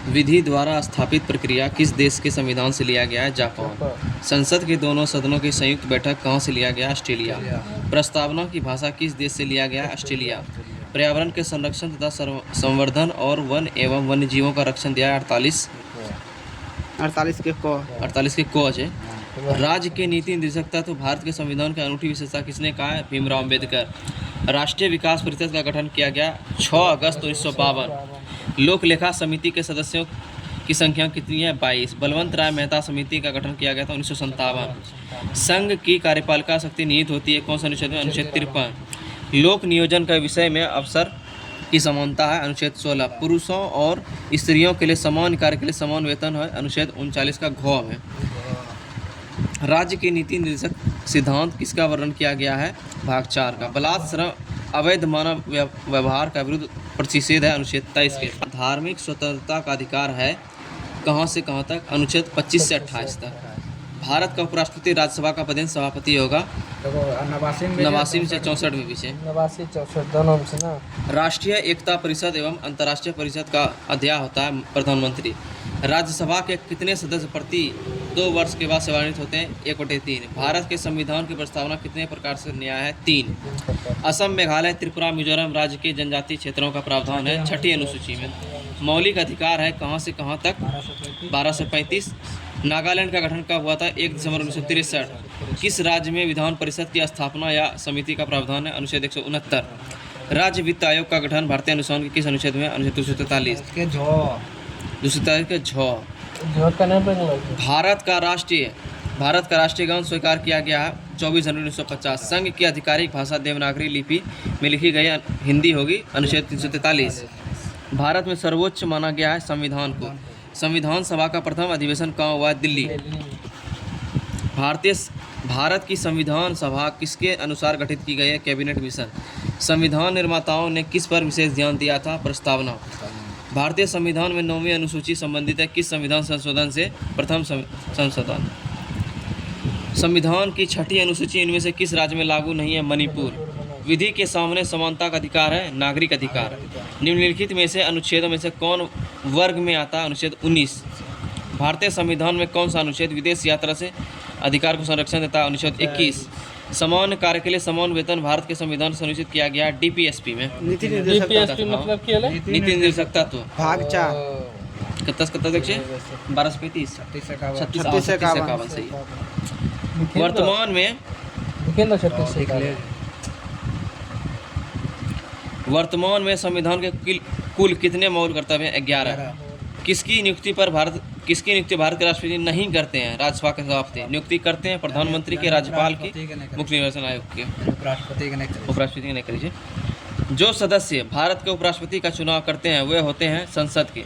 विधि द्वारा स्थापित प्रक्रिया किस देश के संविधान से लिया गया है? जापान। संसद के दोनों सदनों की संयुक्त बैठक कहाँ से लिया गया? ऑस्ट्रेलिया। प्रस्तावना की भाषा किस देश से लिया गया? ऑस्ट्रेलिया। पर्यावरण के संरक्षण तथा संवर्धन और वन एवं वन्य जीवों का रक्षण दिया है 48 के कोच है। राज्य के नीति निर्देशक तत्व भारत के संविधान की अनूठी विशेषता किसने कहा है? भीमराव अम्बेडकर। राष्ट्रीय विकास परिषद का गठन किया गया 6 अगस्त 1952। लोक लेखा समिति के सदस्यों की संख्या कितनी है? 22। बलवंत राय मेहता समिति का गठन किया गया था 1957। संघ की कार्यपालिका शक्ति निहित होती है कौन सा अनुच्छेद में? अनुच्छेद 53। लोक नियोजन का विषय में अवसर की समानता है अनुच्छेद 16। पुरुषों और स्त्रियों के लिए समान कार्य के लिए समान वेतन है अनुच्छेद 39 का घ है। राज्य के नीति निर्देशक सिद्धांत किसका वर्णन किया गया है? भाग 4 का। बलात्कार श्रम अवैध मानव व्यवहार का विरुद्ध प्रतिषेध है अनुच्छेद 23 के। धार्मिक स्वतंत्रता का अधिकार है कहाँ से कहाँ तक? अनुच्छेद 25 से 28 तक। भारत का उपराष्ट्रपति राज्यसभा का पदेन सभापति होगा 89 से 64 में पीछे 89-64 दोनों में से ना। राष्ट्रीय एकता परिषद एवं अंतर्राष्ट्रीय परिषद का अध्यक्ष होता है प्रधानमंत्री। राज्यसभा के कितने सदस्य प्रति 2 वर्ष के बाद सेवानिवृत्त होते हैं? 1/3। भारत के संविधान की प्रस्तावना कितने प्रकार से न्याय है? 3। असम, मेघालय, त्रिपुरा, मिजोरम राज्य के जनजातीय क्षेत्रों का प्रावधान है 6ठी अनुसूची में। मौलिक अधिकार है कहाँ से कहाँ तक? 12 से 35। नागालैंड का गठन कब हुआ था? 1 दिसंबर 1963। किस राज्य में विधान परिषद की स्थापना या समिति का प्रावधान है? अनुच्छेद 169। राज्य वित्त आयोग का गठन भारतीय अनुच्छेद के किस अनुच्छेद में? अनुच्छेद 243 के झ। भारत का राष्ट्रीय गान स्वीकार किया गया है 24 जनवरी 1950। संघ की आधिकारिक भाषा देवनागरी लिपि में लिखी गई हिंदी होगी अनुच्छेद 343। भारत में सर्वोच्च माना गया है संविधान को। संविधान सभा का प्रथम अधिवेशन कहाँ हुआ है? दिल्ली। भारत की संविधान सभा किसके अनुसार गठित की गई है? Cabinet mission. संविधान निर्माताओं ने किस पर विशेष ध्यान दिया था? प्रस्तावना। भारतीय संविधान में 9वीं अनुसूची संबंधित है किस संविधान संशोधन से? प्रथम संशोधन। संविधान की 6ठी अनुसूची इनमें से किस राज्य में लागू नहीं है? मणिपुर। विधि के सामने समानता का अधिकार है नागरिक अधिकार। निम्नलिखित में से अनुच्छेदों में से कौन वर्ग में आता है? अनुच्छेद 19। भारतीय संविधान में कौन सा अनुच्छेद विदेश यात्रा से अधिकार को संरक्षण देता है? अनुच्छेद 21। समान कार्य के लिए समान वेतन भारत के संविधान में सुनिश्चित किया गया है डीपीएसपी में। नीति निर्देशक तत्व भाग 4 कत्ता देखिए 12 से 35 36 से 51 सही। वर्तमान में संविधान के कुल कितने मौलिक कर्तव्य हैं? 11। किसकी नियुक्ति भारत के राष्ट्रपति नहीं करते हैं? राज्यसभा के सभापति नियुक्ति करते हैं प्रधानमंत्री के, राज्यपाल की, मुख्य निर्वाचन आयोग के, उपराष्ट्रपति के नहीं करीजिए। जो सदस्य भारत के उपराष्ट्रपति का चुनाव करते हैं वे होते हैं संसद के।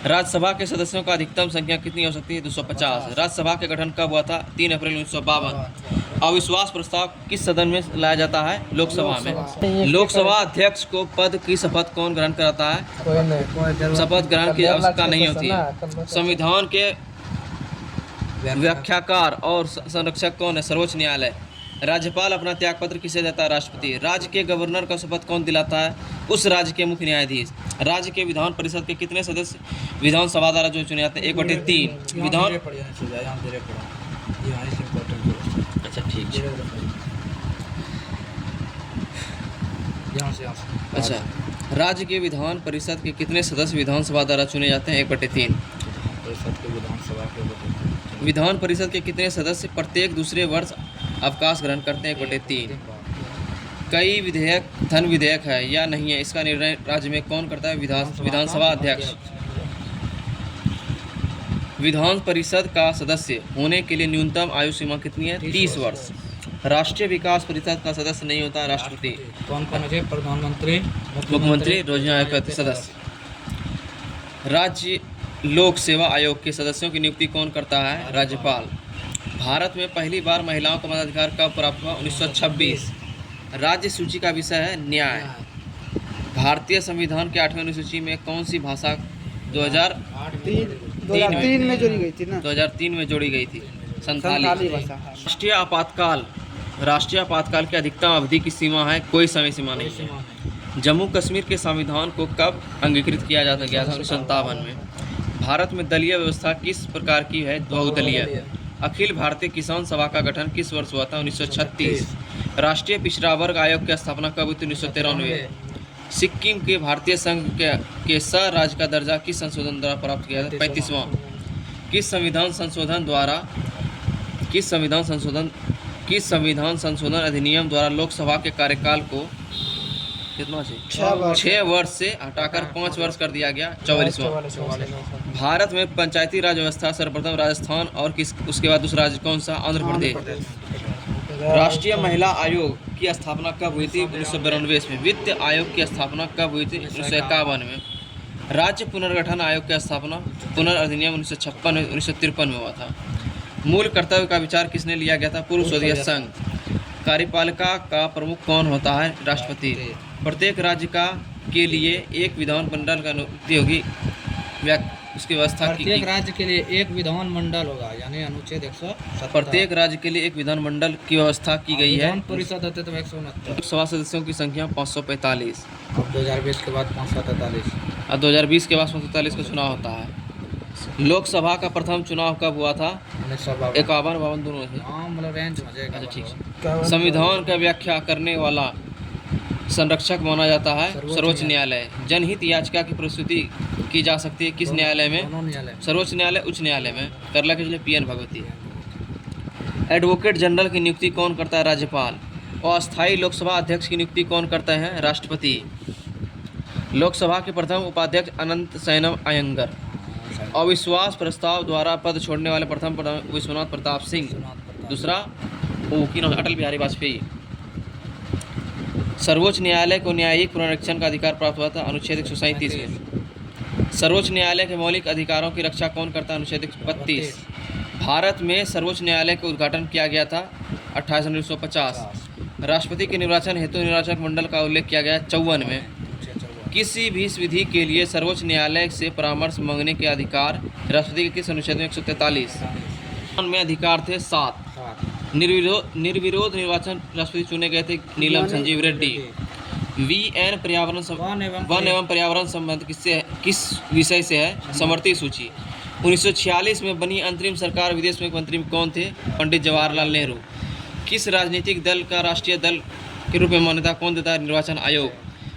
राज्यसभा के सदस्यों का अधिकतम संख्या कितनी हो सकती है? 250। राज्यसभा के गठन कब हुआ था? 3 अप्रैल 1952। अविश्वास प्रस्ताव किस सदन में लाया जाता है? लोकसभा में। लोकसभा अध्यक्ष को पद की शपथ कौन ग्रहण कराता है? शपथ ग्रहण की आवश्यकता नहीं होती है। संविधान के व्याख्याकार और संरक्षक कौन है? सर्वोच्च न्यायालय। राज्यपाल अपना त्यागपत्र किसे देता है? राष्ट्रपति। राज्य के गवर्नर का शपथ कौन दिलाता है? उस राज्य के मुख्य न्यायाधीश। राज्य के विधान परिषद के कितने सदस्य विधानसभा द्वारा जो चुने जाते हैं? 1/3 विधान। अच्छा ठीक है। अच्छा, राज्य के विधान परिषद के कितने सदस्य विधानसभा द्वारा चुने जाते हैं? 1/3 विधान परिषद के कितने सदस्य प्रत्येक दूसरे वर्ष अवकाश ग्रहण करते हैं? 1/3 कई विधेयक धन विधेयक है या नहीं है इसका निर्णय राज्य में कौन करता है? विधानसभा अध्यक्ष। विधान परिषद का सदस्य होने के लिए न्यूनतम आयु सीमा कितनी है? 30 वर्ष। राष्ट्रीय विकास परिषद का सदस्य नहीं होता राष्ट्रपति। कौन है? प्रधानमंत्री, मुख्यमंत्री, योजना आयोग के सदस्य। राज्य लोक सेवा आयोग के सदस्यों की नियुक्ति कौन करता है? राज्यपाल। भारत में पहली बार महिलाओं को मताधिकार कब प्राप्त हुआ? 1926। राज्य सूची का विषय है न्याय। भारतीय संविधान के 8वें अनुसूची में कौन सी भाषा 2003 में जोड़ी गई थी ना? 2003 में जोड़ी गई थी संथाली भाषा। राष्ट्रीय आपातकाल की अधिकतम अवधि की सीमा है? कोई समय सीमा नहीं है। जम्मू कश्मीर के संविधान को कब अंगीकृत किया गया था? 1957 में। भारत में दलीय व्यवस्था किस प्रकार की है? बहुदलीय। अखिल भारतीय किसान सभा का गठन किस वर्ष हुआ था? 1936। राष्ट्रीय पिछड़ा वर्ग आयोग की स्थापना कब हुई थी? 1993। सिक्किम के भारतीय संघ के सह राज्य का दर्जा किस संशोधन द्वारा प्राप्त किया था? 35वां। किस संविधान संशोधन अधिनियम द्वारा लोकसभा के कार्यकाल को कितना 6 वर्ष से हटाकर 5 वर्ष कर दिया गया? 44वां। भारत में पंचायती राज व्यवस्था सर्वप्रथम राजस्थान और उसके बाद दूसरा राज्य कौन सा? आंध्र प्रदेश। राष्ट्रीय महिला आयोग की स्थापना कब हुई थी? 1992 में। वित्त आयोग की स्थापना कब हुई थी? 1951 में। राज्य पुनर्गठन आयोग की स्थापना पुनर्अधिनियम 1953 में हुआ था। मूल कर्तव्य का विचार किसने लिया गया था? पूर्व सोवियत संघ। कार्यपालिका का प्रमुख कौन होता है? राष्ट्रपति। प्रत्येक राज्य के लिए एक विधानमंडल का नियुक्ति होगी, उसकी व्यवस्था की प्रत्येक राज्य के लिए एक विधानमंडल होगा, यानी अनुच्छेद 170। प्रत्येक राज्य के लिए एक विधानमंडल की व्यवस्था की गई है। विधान परिषद होते तो 169। लोकसभा सदस्यों की संख्या 545। अब 2020 के बाद 543। अब 2020 के बाद 543 का चुनाव होता है। लोकसभा का प्रथम चुनाव कब हुआ था? 1952। 51 दोनों थे। हाँ, मतलब रेंज में जाएगा। अच्छा, ठीक है। संविधान का व्याख्या करने वाला संरक्षक माना जाता है सर्वोच्च न्यायालय। जनहित याचिका की प्रस्तुति की जा सकती है किस न्यायालय में? सर्वोच्च न्यायालय, उच्च न्यायालय में। करला के पीएन भगवती। एडवोकेट जनरल की नियुक्ति कौन करता है? राज्यपाल। और अस्थायी लोकसभा अध्यक्ष की नियुक्ति कौन करता है? राष्ट्रपति। लोकसभा के प्रथम उपाध्यक्ष अनंत सैनम अयंगर। अविश्वास प्रस्ताव द्वारा पद छोड़ने वाले प्रथम विश्वनाथ प्रताप सिंह। दूसरा अटल बिहारी वाजपेयी। सर्वोच्च न्यायालय को न्यायिक पुनरीक्षण का अधिकार प्राप्त हुआ था अनुच्छेद 137 में। सर्वोच्च न्यायालय के मौलिक अधिकारों की रक्षा कौन करता है? अनुच्छेद 132। भारत में सर्वोच्च न्यायालय का उद्घाटन किया गया था 28 जनवरी 1950। राष्ट्रपति के निर्वाचन हेतु निर्वाचक मंडल का उल्लेख किया गया 54 में। किसी भी विधि के लिए सर्वोच्च न्यायालय से परामर्श मांगने के अधिकार राष्ट्रपति के किस अनुच्छेद में? 143 में अधिकार थे 7। निर्विरोध निर्वाचन राष्ट्रपति चुने गए थे नीलम संजीव रेड्डी। वन एवं पर्यावरण संबंध किस विषय से है? समवर्ती सूची। 1946 में बनी अंतरिम सरकार विदेश में मंत्री कौन थे? पंडित जवाहरलाल नेहरू। किस राजनीतिक दल का राष्ट्रीय दल के रूप में मान्यता कौन देता है? निर्वाचन आयोग।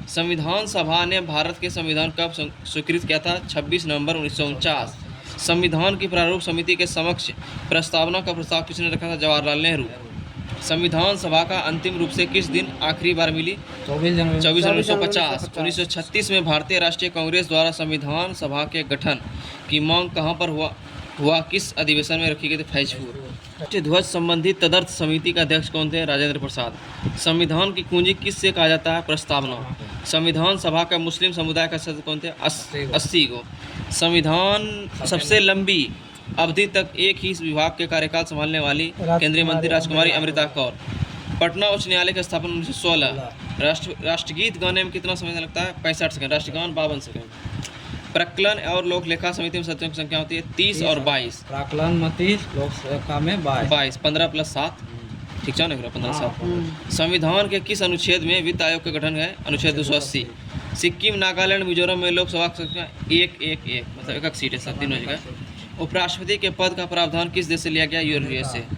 संविधान सभा ने भारत के संविधान कब स्वीकृत किया था? 26 नवंबर 1949। संविधान की प्रारूप समिति के समक्ष प्रस्तावना का प्रस्ताव किसने रखा था? जवाहरलाल नेहरू। संविधान सभा का अंतिम रूप से किस दिन आखिरी बार मिली? 24 जनवरी 1950। 1936 में भारतीय राष्ट्रीय कांग्रेस द्वारा संविधान सभा के गठन की मांग कहाँ पर हुआ किस अधिवेशन में रखी गई थी? फैजपुर। राष्ट्रीय ध्वज संबंधी तदर्थ समिति का अध्यक्ष कौन थे? राजेंद्र प्रसाद। संविधान की कुंजी किससे कहा जाता है? प्रस्तावना। संविधान सभा का मुस्लिम समुदाय का सदस्य कौन थे? 80 को। संविधान सबसे लंबी अवधि तक एक ही विभाग के कार्यकाल संभालने वाली केंद्रीय मंत्री राजकुमारी अमृता कौर। पटना उच्च न्यायालय की स्थापना 1916। राष्ट्रगीत गाने में कितना समय लगता है? 65 सेकंड। राष्ट्रगान 52 सेकंड। प्रकलन और लोक लेखा समिति में सदस्यों की संख्या होती है 30 और 22। प्रकलन में 30, लोक लेखा में 22। 15 + 7 ठीक है ना? 15 7। संविधान के किस अनुच्छेद में वित्त आयोग का गठन है? अनुच्छेद 280। सिक्किम, नागालैंड, मिजोरम में लोकसभा की संख्या 1-1-1 मतलब एक सीट है, 7 तीनों जगह। उपराष्ट्रपति के पद का प्रावधान किस देश से लिया गया? यूएसए।